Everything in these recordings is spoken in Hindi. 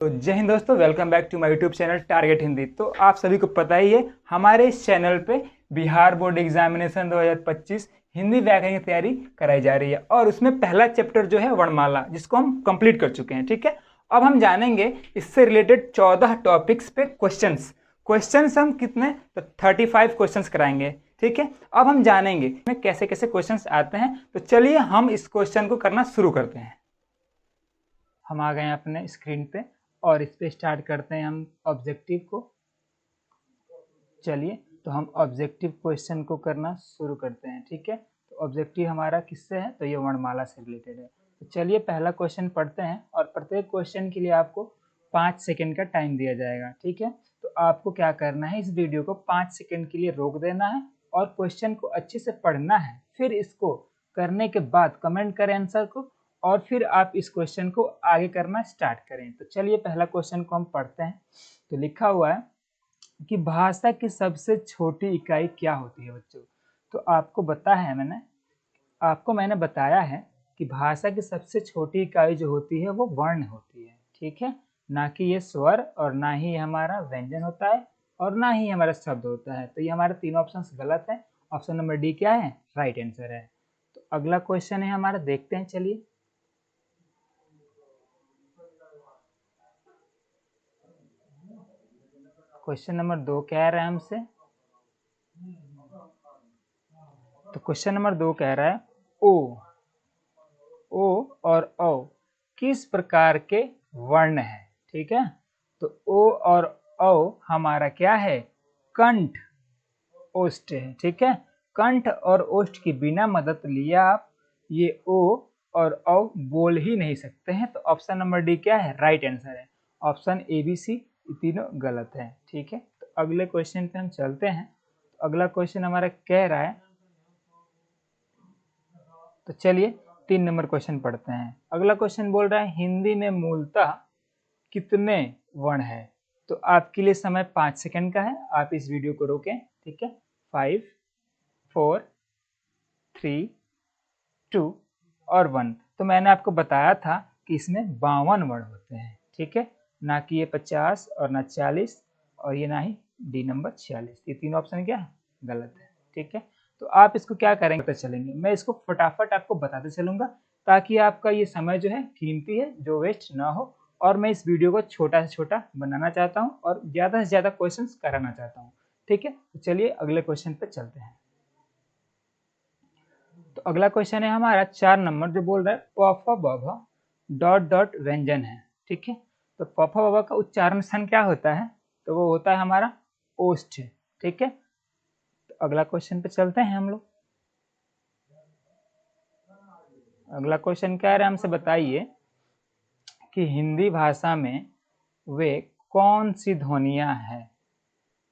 तो जय हिंद दोस्तों, welcome back to my YouTube channel target Hindi. तो आप सभी को पता ही है, हमारे इस चैनल पे बिहार बोर्ड एग्जामिनेशन 2025 हिंदी व्याकरण की तैयारी कराई जा रही है और उसमें पहला चैप्टर जो है वर्णमाला, जिसको हम कंप्लीट कर चुके हैं। ठीक है, अब हम जानेंगे इससे रिलेटेड 14 टॉपिक्स पे क्वेश्चंस। क्वेश्चंस हम कितने, तो 35 क्वेश्चंस कराएंगे। ठीक है, अब हम जानेंगे कैसे कैसे क्वेश्चंस आते हैं। तो चलिए हम इस क्वेश्चन को करना शुरू करते हैं। हम आ गए हैं अपने स्क्रीन पे और इस पे स्टार्ट करते हैं हम ऑब्जेक्टिव को। चलिए, तो हम ऑब्जेक्टिव क्वेश्चन को करना शुरू करते हैं। ठीक है, तो ऑब्जेक्टिव हमारा किससे है, तो ये वर्णमाला से रिलेटेड है। तो चलिए पहला क्वेश्चन पढ़ते हैं और प्रत्येक क्वेश्चन के लिए आपको 5 सेकेंड का टाइम दिया जाएगा। ठीक है, तो आपको क्या करना है, इस वीडियो को 5 सेकेंड के लिए रोक देना है और क्वेश्चन को अच्छे से पढ़ना है। फिर इसको करने के बाद कमेंट करें आंसर को और फिर आप इस क्वेश्चन को आगे करना स्टार्ट करें। तो चलिए पहला क्वेश्चन को हम पढ़ते हैं। तो लिखा हुआ है कि भाषा की सबसे छोटी इकाई क्या होती है बच्चों। तो आपको मैंने बताया है कि भाषा की सबसे छोटी इकाई जो होती है वो वर्ण होती है। ठीक है, ना कि ये स्वर और ना ही हमारा व्यंजन होता है और ना ही हमारा शब्द होता है। तो ये हमारे तीनों ऑप्शन गलत है। ऑप्शन नंबर डी क्या है, राइट आंसर है। तो अगला क्वेश्चन है हमारा, देखते हैं। चलिए, क्वेश्चन नंबर 2 कह रहा है हमसे, तो क्वेश्चन नंबर 2 कह रहा है ओ और औ किस प्रकार के वर्ण है। ठीक है, तो ओ और औ हमारा क्या है, कंठ ओष्ठ है। ठीक है, कंठ और ओष्ठ की बिना मदद लिए आप ये ओ और औ बोल ही नहीं सकते हैं। तो ऑप्शन नंबर डी क्या है, राइट आंसर है। ऑप्शन ए बी सी तीनों गलत है। ठीक है, तो अगले क्वेश्चन पे हम चलते हैं। तो अगला क्वेश्चन हमारा कह रहा है, तो चलिए 3 नंबर क्वेश्चन पढ़ते हैं। अगला क्वेश्चन बोल रहा है हिंदी में मूलतः कितने वर्ण है। तो आपके लिए समय 5 सेकंड का है, आप इस वीडियो को रोकें। ठीक है, 5 4 3 2 और 1। तो मैंने आपको बताया था कि इसमें 52 वर्ण होते हैं। ठीक है, ना कि ये 50 और ना 40 और ये ना ही डी नंबर 46। ये तीनों ऑप्शन क्या है, गलत है। ठीक है, तो आप इसको क्या करेंगे, पता चलेंगे। मैं इसको फटाफट आपको बताते चलूंगा ताकि आपका ये समय जो है कीमती है, जो वेस्ट ना हो। और मैं इस वीडियो को छोटा से छोटा बनाना चाहता हूँ और ज़्यादा से ज़्यादा क्वेश्चंस कराना चाहता हूँ। ठीक है, तो चलिए अगले क्वेश्चन पे चलते हैं। तो अगला क्वेश्चन है हमारा 4 नंबर, जो बोल रहा है प फ ब भ डॉट डॉट व्यंजन है। ठीक है, तो प फ ब भ का उच्चारण स्थान क्या होता है, तो वो होता है हमारा ओष्ठ। ठीक है, तो अगला क्वेश्चन पे चलते हैं हम लोग। अगला क्वेश्चन क्या है, हमसे बताइए कि हिंदी भाषा में वे कौन सी ध्वनियां हैं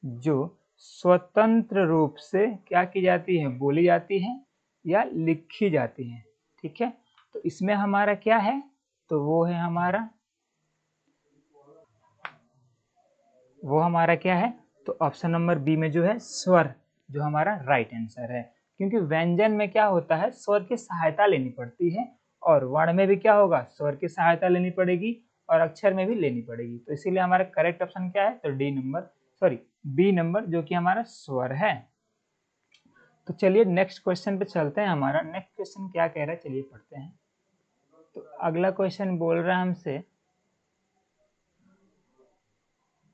जो स्वतंत्र रूप से क्या की जाती है, बोली जाती है या लिखी जाती है। ठीक है, तो इसमें हमारा क्या है, तो वो है हमारा क्या है, तो ऑप्शन नंबर बी में जो है स्वर, जो हमारा राइट आंसर है। क्योंकि व्यंजन में क्या होता है, स्वर की सहायता लेनी पड़ती है और वर्ण में भी क्या होगा, स्वर की सहायता लेनी पड़ेगी और अक्षर में भी लेनी पड़ेगी। तो इसीलिए हमारा करेक्ट ऑप्शन क्या है, तो बी नंबर, जो कि हमारा स्वर है। तो चलिए नेक्स्ट क्वेश्चन पे चलते हैं। हमारा नेक्स्ट क्वेश्चन क्या कह रहा है, चलिए पढ़ते हैं। तो अगला क्वेश्चन बोल रहा है हमसे,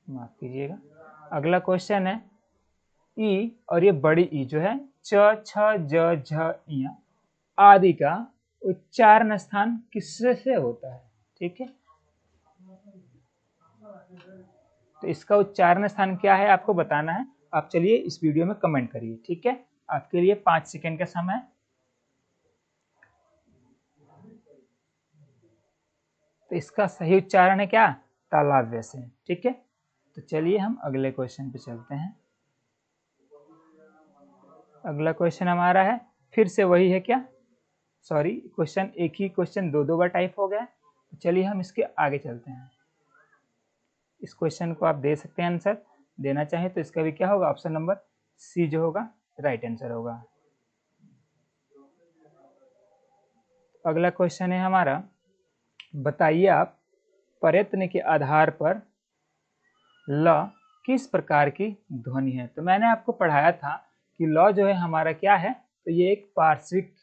माफ कीजिएगा, अगला क्वेश्चन है ई, और ये बड़ी ई जो है च छ ज झ इ आदि का उच्चारण स्थान किससे से होता है। ठीक है, तो इसका उच्चारण स्थान क्या है आपको बताना है। आप चलिए इस वीडियो में कमेंट करिए। ठीक है, आपके लिए 5 सेकंड का समय। तो इसका सही उच्चारण है क्या, तालव्य से। ठीक है, तो चलिए हम अगले क्वेश्चन पे चलते हैं। अगला क्वेश्चन हमारा है, फिर से वही है क्या, सॉरी, क्वेश्चन एक ही क्वेश्चन दो बार टाइप हो गया। तो चलिए हम इसके आगे चलते हैं। इस क्वेश्चन को आप दे सकते हैं, आंसर देना चाहें तो इसका भी क्या होगा, ऑप्शन नंबर सी जो होगा राइट आंसर होगा। अगला क्वेश्चन है हमारा, बताइए आप प्रयत्न के आधार पर ल किस प्रकार की ध्वनि है। तो मैंने आपको पढ़ाया था कि ल जो है हमारा क्या है, तो ये एक पार्श्विक,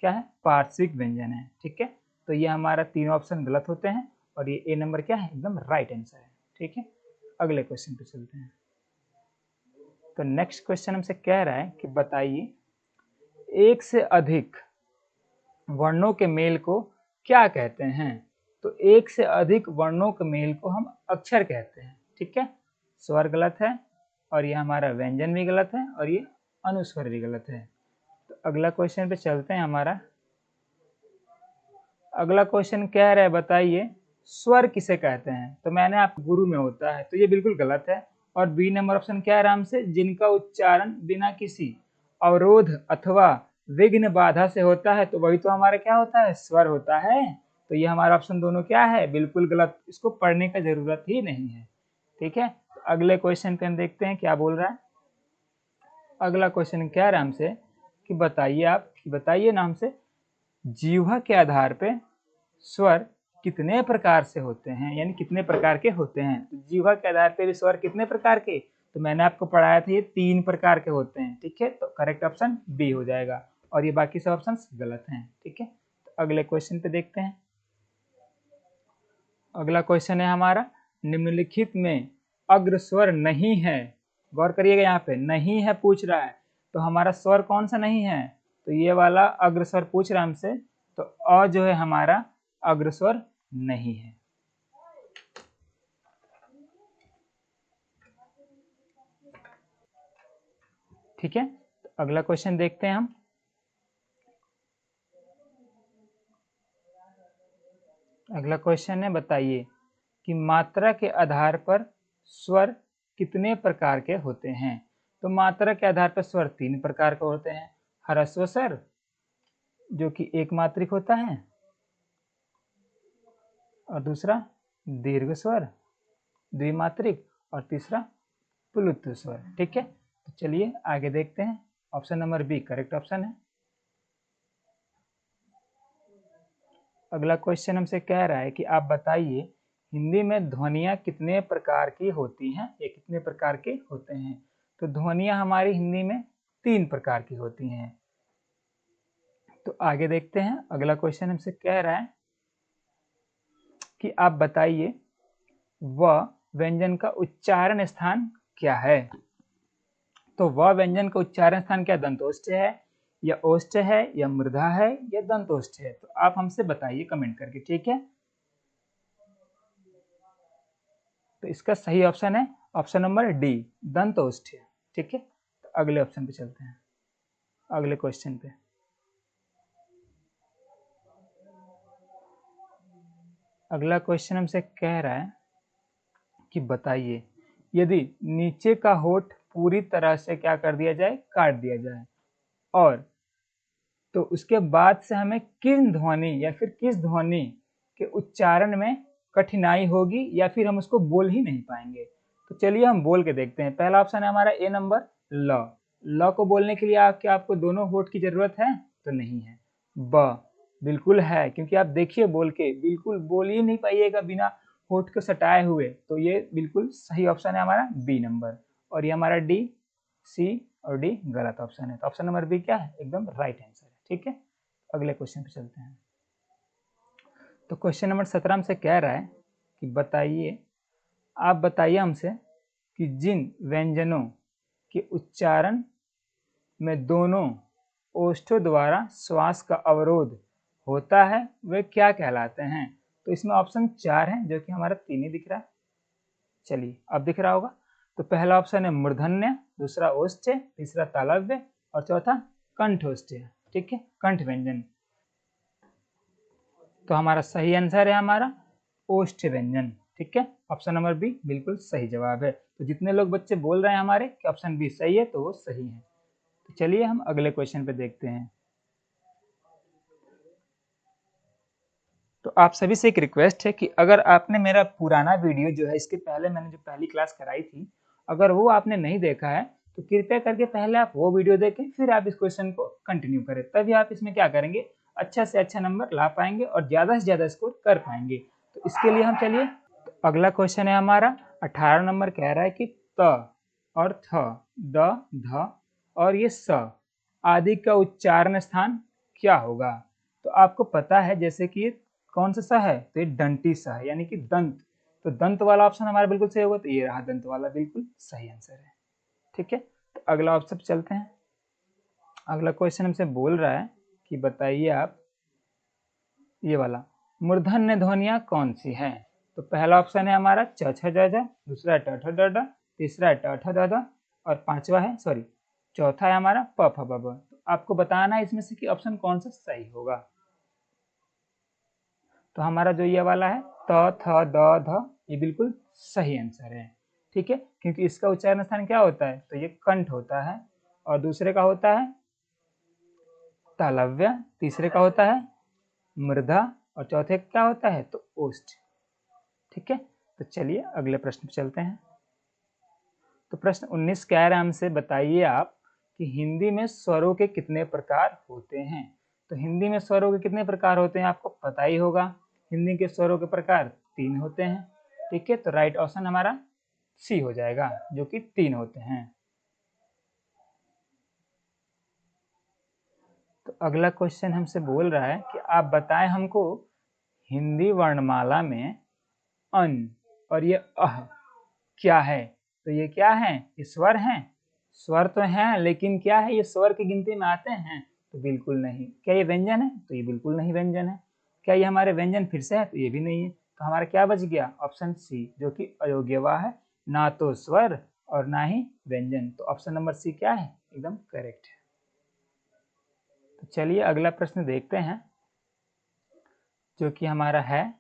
क्या है, पार्श्विक व्यंजन है। ठीक है, तो ये हमारा तीनों ऑप्शन गलत होते हैं और ये ए नंबर क्या है, एकदम राइट आंसर है। ठीक है, अगले क्वेश्चन पे चलते हैं। तो नेक्स्ट क्वेश्चन हमसे कह रहा है कि बताइए एक से अधिक वर्णों के मेल को क्या कहते हैं। तो एक से अधिक वर्णों के मेल को हम अक्षर कहते हैं। ठीक है, स्वर गलत है और ये हमारा व्यंजन भी गलत है और ये अनुस्वर भी गलत है। तो अगला क्वेश्चन पे चलते हैं। हमारा अगला क्वेश्चन कह रहा है बताइए स्वर किसे कहते हैं। तो मैंने आप गुरु में होता है, तो ये बिल्कुल गलत है। और बी नंबर ऑप्शन क्या है आराम से, जिनका उच्चारण बिना किसी अवरोध अथवा विघ्न बाधा से होता है, तो वही तो हमारा क्या होता है, स्वर होता है। तो ये हमारा ऑप्शन दोनों क्या है, बिल्कुल गलत, इसको पढ़ने का जरूरत ही नहीं है। ठीक है, तो अगले क्वेश्चन पे हम देखते हैं क्या बोल रहा है। अगला क्वेश्चन क्या है हमसे कि बताइए आप, बताइए नाम से जीवा के आधार पे स्वर कितने प्रकार से होते हैं, यानी कितने प्रकार के होते हैं। तो जीवा के आधार पे भी स्वर कितने प्रकार के, तो मैंने आपको पढ़ाया था ये 3 प्रकार के होते हैं। ठीक है, तो करेक्ट ऑप्शन बी हो जाएगा और ये बाकी सब ऑप्शंस गलत हैं। ठीक है, तो अगले क्वेश्चन पे देखते हैं। अगला क्वेश्चन है हमारा निम्नलिखित में अग्र स्वर नहीं है। गौर करिएगा, यहाँ पे नहीं है पूछ रहा है, तो हमारा स्वर कौन सा नहीं है, तो ये वाला अग्र स्वर पूछ रहा है हमसे, तो अ जो है हमारा अग्र स्वर नहीं है। ठीक है, तो अगला क्वेश्चन देखते हैं हम। अगला क्वेश्चन है बताइए कि मात्रा के आधार पर स्वर कितने प्रकार के होते हैं। तो मात्रा के आधार पर स्वर 3 प्रकार के होते हैं। ह्रस्व स्वर जो कि एक मात्रिक होता है, और दूसरा दीर्घ स्वर द्विमात्रिक, और तीसरा प्लुत स्वर। ठीक है, तो चलिए आगे देखते हैं। Option number B correct option है। अगला क्वेश्चन हमसे कह रहा है कि आप बताइए हिंदी में ध्वनियाँ कितने प्रकार की होती हैं, ये कितने प्रकार के होते हैं। तो ध्वनियाँ हमारी हिंदी में 3 प्रकार की होती हैं। तो आगे देखते हैं। अगला क्वेश्चन हमसे कह रहा है कि आप बताइए वह व्यंजन का उच्चारण स्थान क्या है। तो वह व्यंजन का उच्चारण स्थान क्या दंतोष्ठ है, या ओष्ठ है, या मूर्धा है, या दंतोष्ठ है। तो आप हमसे बताइए कमेंट करके। ठीक है, तो इसका सही ऑप्शन है ऑप्शन नंबर डी दंतोष्ठ। ठीक है, तो अगले ऑप्शन पे चलते हैं, अगले क्वेश्चन पे। अगला क्वेश्चन हमसे कह रहा है कि बताइए यदि नीचे का होठ पूरी तरह से क्या कर दिया जाए, काट दिया जाए, और तो उसके बाद से हमें किन ध्वनि या फिर किस ध्वनि के उच्चारण में कठिनाई होगी, या फिर हम उसको बोल ही नहीं पाएंगे। तो चलिए हम बोल के देखते हैं। पहला ऑप्शन है हमारा ए नंबर ल। ल को बोलने के लिए क्या आपको दोनों होठ की जरूरत है, तो नहीं है। ब बिल्कुल है, क्योंकि आप देखिए बोल के बिल्कुल बोल ही नहीं पाइएगा बिना होठ को सटाए हुए। तो ये बिल्कुल सही ऑप्शन है हमारा बी नंबर, और ये हमारा डी, सी और डी गलत ऑप्शन है। तो ऑप्शन नंबर बी क्या है, एकदम राइट आंसर है। ठीक है, अगले क्वेश्चन पे चलते हैं। तो क्वेश्चन नंबर 17 से कह रहा है कि बताइए, आप बताइए हमसे कि जिन व्यंजनों के उच्चारण में दोनों ओष्ठों द्वारा श्वास का अवरोध होता है वे क्या कहलाते हैं। तो इसमें ऑप्शन 4 है, जो कि हमारा 3 ही दिख रहा है। चलिए अब दिख रहा होगा। तो पहला ऑप्शन है मूर्धन्य, दूसरा ओष्ठ, तीसरा तालव्य, और चौथा कंठोष्ठ। ठीक है, कंठ व्यंजन। तो हमारा सही आंसर है हमारा ओष्ठ व्यंजन। ठीक है, ऑप्शन नंबर बी बिल्कुल सही जवाब है। तो जितने लोग बच्चे बोल रहे हैं हमारे कि ऑप्शन बी सही है, तो वो सही है। तो चलिए हम अगले क्वेश्चन पे देखते हैं। तो आप सभी से एक रिक्वेस्ट है कि अगर आपने मेरा पुराना वीडियो जो है, इसके पहले मैंने जो पहली क्लास कराई थी, अगर वो आपने नहीं देखा है, तो कृपया करके पहले आप वो वीडियो देखें, फिर आप इस क्वेश्चन को कंटिन्यू करें। तभी आप इसमें क्या करेंगे, अच्छा से अच्छा नंबर ला पाएंगे और ज़्यादा से ज़्यादा स्कोर कर पाएंगे। तो इसके लिए हम चलिए अगला क्वेश्चन है हमारा 18 नंबर, कह रहा है कि त और थ, द, ध और ये स आदि का उच्चारण स्थान क्या होगा। तो आपको पता है जैसे कि कौन सा स है, तो ये दंती स है यानी कि दंत, तो दंत वाला ऑप्शन हमारा बिल्कुल सही होगा, तो ये रहा दंत वाला बिल्कुल सही आंसर है। ठीक है, तो अगला ऑप्शन चलते हैं। अगला क्वेश्चन हमसे बोल रहा है कि बताइए आप ये वाला मूर्धन्य ध्वनियां कौन सी हैं। तो पहला ऑप्शन है हमारा च छ ज झ, दूसरा है ट ठ ड ढ, तीसरा है ट ठ द ध और पांचवा है चौथा है हमारा प फ ब भ। तो आपको बताना है इसमें से कि ऑप्शन कौन सा सही होगा। तो हमारा जो ये वाला है त थ द ध ये बिल्कुल सही आंसर है। ठीक है, क्योंकि इसका उच्चारण स्थान क्या होता है, तो ये कंठ होता है और दूसरे का होता है तालव्य, तीसरे का होता है मृदा और चौथे का क्या होता है, तो ओष्ठ। ठीक है, तो चलिए अगले प्रश्न पर चलते हैं। तो प्रश्न 19 कह रहा है हमसे बताइए आप कि हिंदी में स्वरों के कितने प्रकार होते हैं। तो हिंदी में स्वरों के कितने प्रकार होते हैं आपको पता ही होगा। हिंदी के स्वरों के प्रकार 3 होते हैं। ठीक है, तो राइट ऑप्शन हमारा सी हो जाएगा, जो कि 3 होते हैं। तो अगला क्वेश्चन हमसे बोल रहा है कि आप बताएं हमको हिंदी वर्णमाला में अन और ये अह क्या है। तो ये क्या है, ये स्वर हैं। स्वर तो हैं लेकिन क्या है, ये स्वर की गिनती में आते हैं, तो बिल्कुल नहीं। क्या ये व्यंजन है, तो ये बिल्कुल नहीं व्यंजन है। क्या ये हमारे व्यंजन फिर से है, तो ये भी नहीं है। तो हमारा क्या बच गया, ऑप्शन सी, जो कि अयोग्यवा है, ना तो स्वर और ना ही व्यंजन। तो ऑप्शन नंबर सी क्या है, एकदम करेक्ट है। तो चलिए अगला प्रश्न देखते हैं, जो कि हमारा है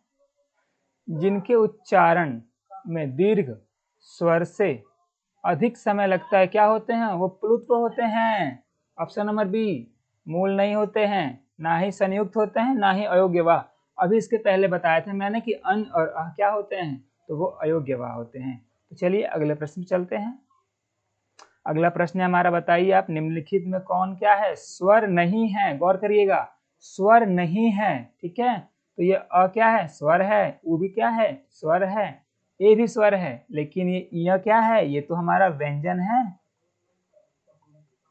जिनके उच्चारण में दीर्घ स्वर से अधिक समय लगता है क्या होते हैं, वो प्लुत्व होते हैं। ऑप्शन नंबर बी, मूल नहीं होते हैं, ना ही संयुक्त होते हैं, ना ही अयोग्यवाह। अभी इसके पहले बताया था मैंने कि अन और अह क्या होते हैं, तो वो अयोग्यवाह होते हैं। तो चलिए अगले प्रश्न चलते हैं। अगला प्रश्न हमारा बताइए आप निम्नलिखित में कौन क्या है, स्वर नहीं है। गौर करिएगा, स्वर नहीं है। ठीक है, तो ये अ क्या है, स्वर है, उ भी क्या है, स्वर है, ए भी स्वर है, लेकिन ये य क्या है, ये तो हमारा व्यंजन है,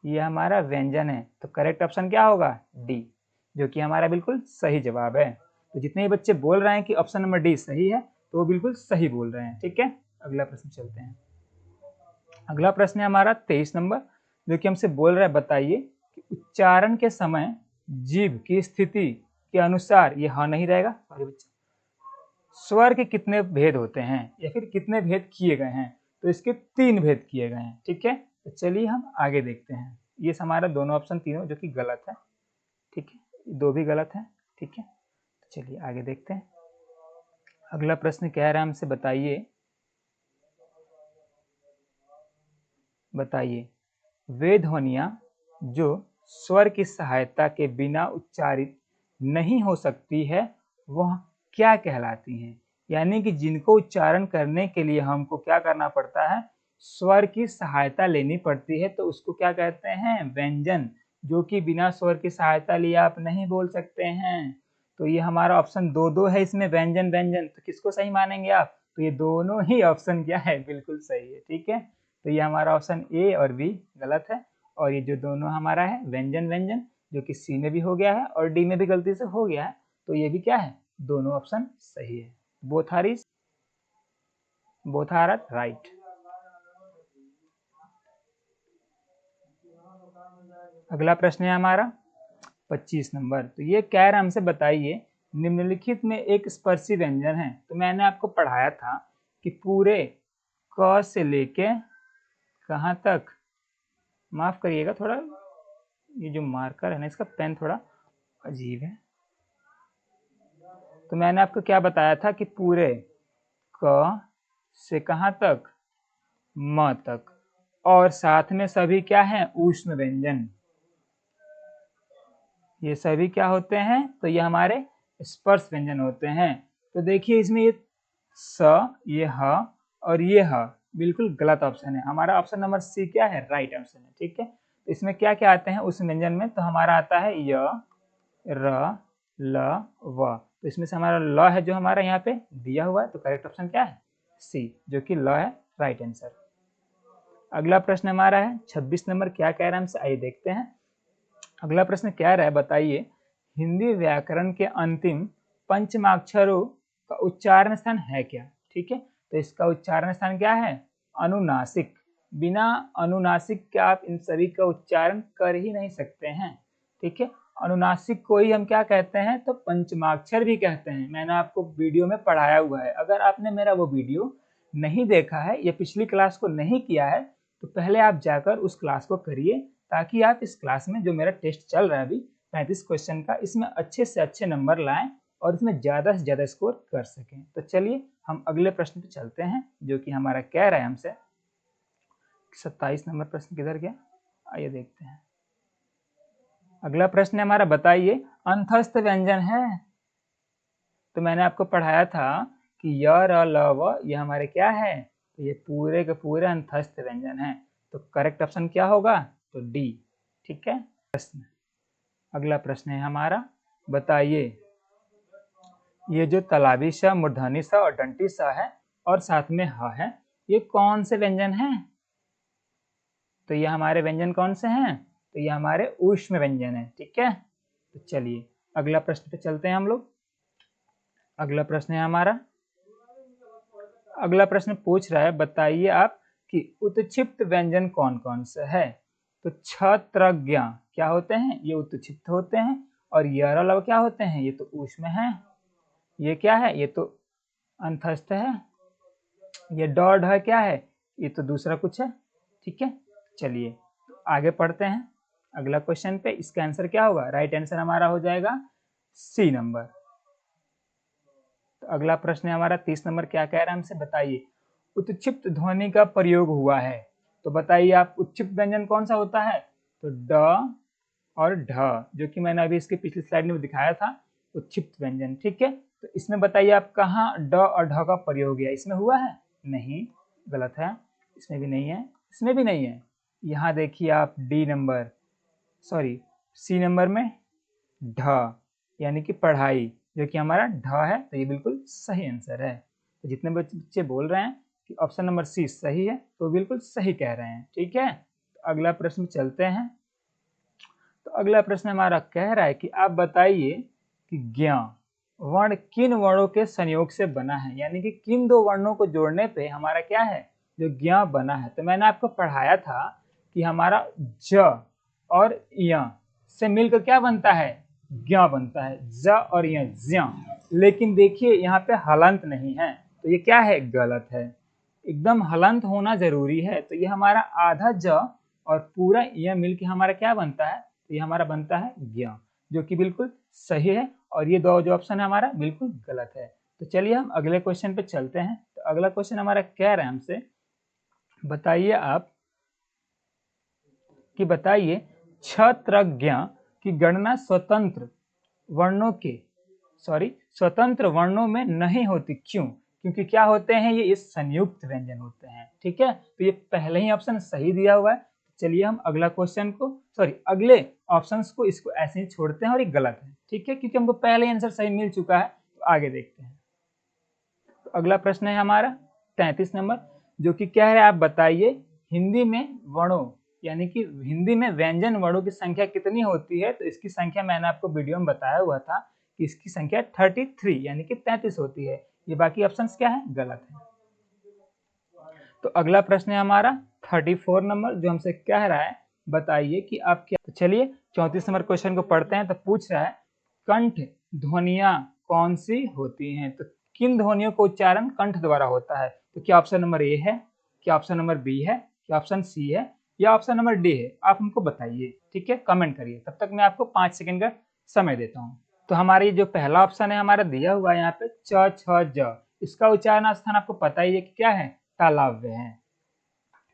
ये हमारा व्यंजन है। तो करेक्ट ऑप्शन क्या होगा, डी, जो कि हमारा बिल्कुल सही जवाब है। तो जितने भी बच्चे बोल रहे हैं कि ऑप्शन नंबर डी सही है, तो वो बिल्कुल सही बोल रहे हैं। ठीक है, अगला प्रश्न चलते हैं। अगला प्रश्न है हमारा 23 नंबर, जो कि हमसे बोल रहा है बताइए कि उच्चारण के समय जीभ की स्थिति के अनुसार ये हाँ नहीं रहेगा, सॉरी बच्चे, स्वर के कितने भेद होते हैं या फिर कितने भेद किए गए हैं। तो इसके 3 भेद किए गए हैं। ठीक है, तो चलिए हम आगे देखते हैं। ये हमारा दोनों ऑप्शन तीनों जो कि गलत है। ठीक है, दो भी गलत है। ठीक है, तो चलिए आगे देखते हैं। अगला प्रश्न कह रहा है हमसे बताइए वे ध्वनियां जो स्वर की सहायता के बिना उच्चारित नहीं हो सकती है वह क्या कहलाती हैं। यानी कि जिनको उच्चारण करने के लिए हमको क्या करना पड़ता है, स्वर की सहायता लेनी पड़ती है, तो उसको क्या कहते हैं, व्यंजन, जो कि बिना स्वर की सहायता लिए आप नहीं बोल सकते हैं। तो ये हमारा ऑप्शन दो है इसमें, व्यंजन व्यंजन, तो किसको सही मानेंगे आप, तो ये दोनों ही ऑप्शन क्या है, बिल्कुल सही है। ठीक है, तो ये हमारा ऑप्शन ए और बी गलत है, और ये जो दोनों हमारा है व्यंजन व्यंजन, जो कि सी में भी हो गया है और डी में भी गलती से हो गया है, तो ये भी क्या है, दोनों ऑप्शन सही है। Both are right. अगला प्रश्न है हमारा 25 नंबर। तो ये कह रहा है हमसे बताइए निम्नलिखित में एक स्पर्शी व्यंजन है। तो मैंने आपको पढ़ाया था कि पूरे क से लेके कहाँ तक, माफ करिएगा थोड़ा, ये जो मार्कर है ना इसका पेन थोड़ा अजीब है। तो मैंने आपको क्या बताया था कि पूरे क से कहाँ तक, म तक, और साथ में सभी क्या है, ऊष्म व्यंजन, ये सभी क्या होते हैं, तो ये हमारे स्पर्श व्यंजन होते हैं। तो देखिए इसमें ये स, ये ह और ये ह बिल्कुल गलत ऑप्शन है। हमारा ऑप्शन नंबर सी क्या है, राइट ऑप्शन है। ठीक है, तो इसमें क्या क्या आते हैं उस व्यंजन में, तो हमारा आता है य, र, ल, व। तो इसमें से हमारा ल है जो हमारा यहाँ पे दिया हुआ है, तो करेक्ट ऑप्शन क्या है? सी, जो कि ल है राइट आंसर। अगला प्रश्न हमारा है 26 नंबर, क्या कह रहा है हमसे, आइए देखते हैं। अगला प्रश्न कह रहा है, बताइए हिंदी व्याकरण के अंतिम पंचमाक्षरों का उच्चारण स्थान है क्या? ठीक है, तो इसका उच्चारण स्थान क्या है? अनुनासिक। बिना अनुनासिक के आप इन सभी का उच्चारण कर ही नहीं सकते हैं। ठीक है, अनुनासिक को ही हम क्या कहते हैं? तो पंचमाक्षर भी कहते हैं। मैंने आपको वीडियो में पढ़ाया हुआ है, अगर आपने मेरा वो वीडियो नहीं देखा है या पिछली क्लास को नहीं किया है तो पहले आप जाकर उस क्लास को करिए, ताकि आप इस क्लास में जो मेरा टेस्ट चल रहा है अभी 35 क्वेश्चन का, इसमें अच्छे से अच्छे नंबर लाएं और इसमें ज़्यादा से ज़्यादा स्कोर कर सकें। तो चलिए हम अगले प्रश्न पे चलते हैं, जो कि हमारा कह रहा है हमसे 27 नंबर प्रश्न किधर गया, आइए देखते हैं। अगला प्रश्न हमारा, बताइए अंतस्थ व्यंजन है। तो मैंने आपको पढ़ाया था कि य र ल व ये हमारे क्या है? तो ये पूरे के पूरे अंतस्थ व्यंजन है। तो करेक्ट ऑप्शन क्या होगा? तो डी। ठीक है, प्रश्न अगला प्रश्न है हमारा, बताइए ये जो तालाबी सा, मूर्धनी सा और डंटी सा है और साथ में ह है, ये कौन से व्यंजन हैं? तो ये हमारे व्यंजन कौन से हैं? तो ये हमारे ऊष्म व्यंजन है। ठीक है, तो चलिए अगला प्रश्न पे चलते हैं हम लोग। अगला प्रश्न है हमारा, अगला प्रश्न पूछ रहा है, बताइए आप कि उत्क्षिप्त व्यंजन कौन कौन से है? तो छत्रज्ञ क्या होते हैं? ये उत्क्षिप्त होते हैं। और यरलव क्या होते हैं? ये तो ऊष्म है। ये क्या है? ये तो अंतस्थ है। ये डॉड है क्या है? ये तो दूसरा कुछ है। ठीक है, चलिए तो आगे पढ़ते हैं अगला क्वेश्चन पे। इसका आंसर क्या होगा? राइट आंसर हमारा हो जाएगा सी नंबर। तो अगला प्रश्न है हमारा 30 नंबर, क्या कह रहा है हमसे, बताइए उत्क्षिप्त ध्वनि का प्रयोग हुआ है। तो बताइए आप उत्क्षिप्त व्यंजन कौन सा होता है? तो ड और ढ, जो कि मैंने अभी इसके पिछली स्लाइड में दिखाया था उत्क्षिप्त व्यंजन। ठीक है, तो इसमें बताइए आप कहाँ ड और ढ का प्रयोग किया? इसमें हुआ है? नहीं, गलत है। इसमें भी नहीं है, इसमें भी नहीं है। यहाँ देखिए आप D number, sorry C number में ढ, यानी कि पढ़ाई, जो कि हमारा ढ है, तो ये बिल्कुल सही आंसर है। तो जितने बच्चे बोल रहे हैं कि ऑप्शन नंबर सी सही है, तो बिल्कुल सही कह रहे हैं। ठीक है, तो अगला प्रश्न चलते हैं। तो अगला प्रश्न हमारा कह रहा है कि आप बताइए कि ज्ञ वर्ण किन वर्णों के संयोग से बना है, यानी कि किन दो वर्णों को जोड़ने पे हमारा क्या है, जो ज्ञ बना है। तो मैंने आपको पढ़ाया था कि हमारा ज और य से मिलकर क्या बनता है? ज्ञ बनता है, ज और य ज्ञ। लेकिन देखिए यहाँ पे हलंत नहीं है, तो ये क्या है? गलत है। एकदम हलंत होना जरूरी है। तो ये हमारा आधा ज और पूरा य मिलकर हमारा क्या बनता है? तो ये हमारा बनता है ज्ञ, जो कि बिल्कुल सही है। और ये दो जो ऑप्शन है हमारा बिल्कुल गलत है। तो चलिए हम अगले क्वेश्चन पे चलते हैं। तो अगला क्वेश्चन हमारा कह रहे हैं हमसे, बताइए आप कि बताइए क्षत्रज्ञ की गणना स्वतंत्र वर्णों में नहीं होती, क्यों? क्योंकि क्या होते हैं ये संयुक्त व्यंजन होते हैं। ठीक है, तो ये पहले ही ऑप्शन सही दिया हुआ है। चलिए हम अगला क्वेश्चन को, अगले ऑप्शंस को इसको ऐसे ही छोड़ते हैं और ये गलत है। ठीक है, क्योंकि हमको पहले ही आंसर सही मिल चुका है। तो आगे देखते हैं। तो अगला प्रश्न है हमारा 33 नंबर, जो कि क्या है, आप बताइए हिंदी में वर्णों, यानी कि हिंदी में व्यंजन वर्णों की संख्या कितनी होती है? तो इसकी संख्या मैंने आपको वीडियो में बताया हुआ था कि इसकी संख्या 33 यानी कि 33 होती है। ये बाकी ऑप्शंस क्या है? गलत है। तो अगला प्रश्न है हमारा 34 नंबर, जो हमसे कह रहा है, बताइए कि आप क्या। तो चलिए 34 नंबर क्वेश्चन को पढ़ते हैं। तो पूछ रहा है कंठ ध्वनियां कौन सी होती हैं? तो किन ध्वनियों का उच्चारण कंठ द्वारा होता है? तो क्या ऑप्शन नंबर ए है, क्या ऑप्शन नंबर बी है, क्या ऑप्शन सी है, या ऑप्शन नंबर डी है? आप हमको बताइए। ठीक है, कमेंट करिए। तब तक मैं आपको 5 सेकंड का समय देता हूँ। तो हमारा ये जो पहला ऑप्शन है हमारा दिया हुआ है यहाँ पे च छ ज, इसका उच्चारण स्थान आपको पता ही है कि क्या है? तालव्य है।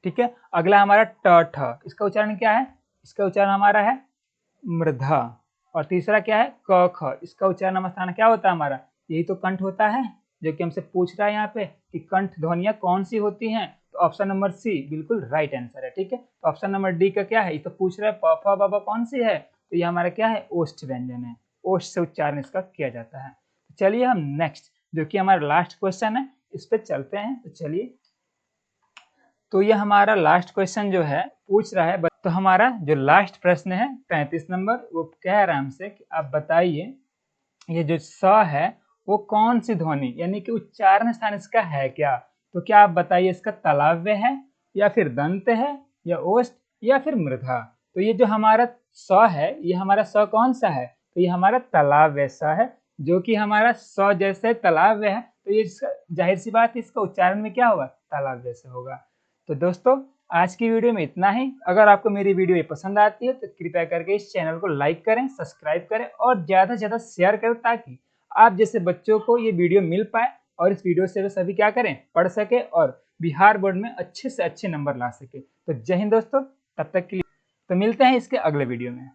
ठीक है, अगला हमारा ट ठ, इसका उच्चारण क्या है? इसका उच्चारण हमारा है मृधा। और तीसरा क्या है? क ख, इसका उच्चारण स्थान क्या होता है हमारा? यही तो कंठ होता है, जो कि हमसे पूछ रहा है यहाँ पे कि कंठ ध्वनियां कौन सी होती हैं। तो ऑप्शन नंबर सी बिल्कुल राइट आंसर है। ठीक है, तो ऑप्शन नंबर डी का क्या है? ये तो पूछ रहा है प फ ब ब कौन सी है? तो ये हमारा क्या है? ओष्ठ व्यंजन है। ओष्ठ से उच्चारण इसका किया जाता है। चलिए हम नेक्स्ट जो कि हमारा लास्ट क्वेश्चन है इस पे चलते हैं। तो चलिए, तो ये हमारा लास्ट क्वेश्चन जो है पूछ रहा है, तो हमारा जो लास्ट प्रश्न है 35 नंबर, वो कह रहा है हमसे कि आप बताइए ये जो स है वो कौन सी ध्वनि यानी कि उच्चारण स्थान इसका है क्या। तो क्या आप बताइए इसका तालव्य है या फिर दंत है या ओष्ठ या फिर मूर्धा। तो ये जो हमारा स है ये हमारा स कौन सा है, तो ये हमारा तालव्य स है, जो कि हमारा स जैसे तालव्य है, तो ये जाहिर सी बात है इसका उच्चारण में क्या होगा, तालव्य से होगा। तो दोस्तों आज की वीडियो में इतना ही। अगर आपको मेरी वीडियो ये पसंद आती है तो कृपया करके इस चैनल को लाइक करें, सब्सक्राइब करें और ज़्यादा से ज़्यादा शेयर करें, ताकि आप जैसे बच्चों को ये वीडियो मिल पाए और इस वीडियो से वे सभी क्या करें, पढ़ सके और बिहार बोर्ड में अच्छे से अच्छे नंबर ला सके। तो जय हिंद दोस्तों, तब तक के लिए तो मिलते हैं इसके अगले वीडियो में।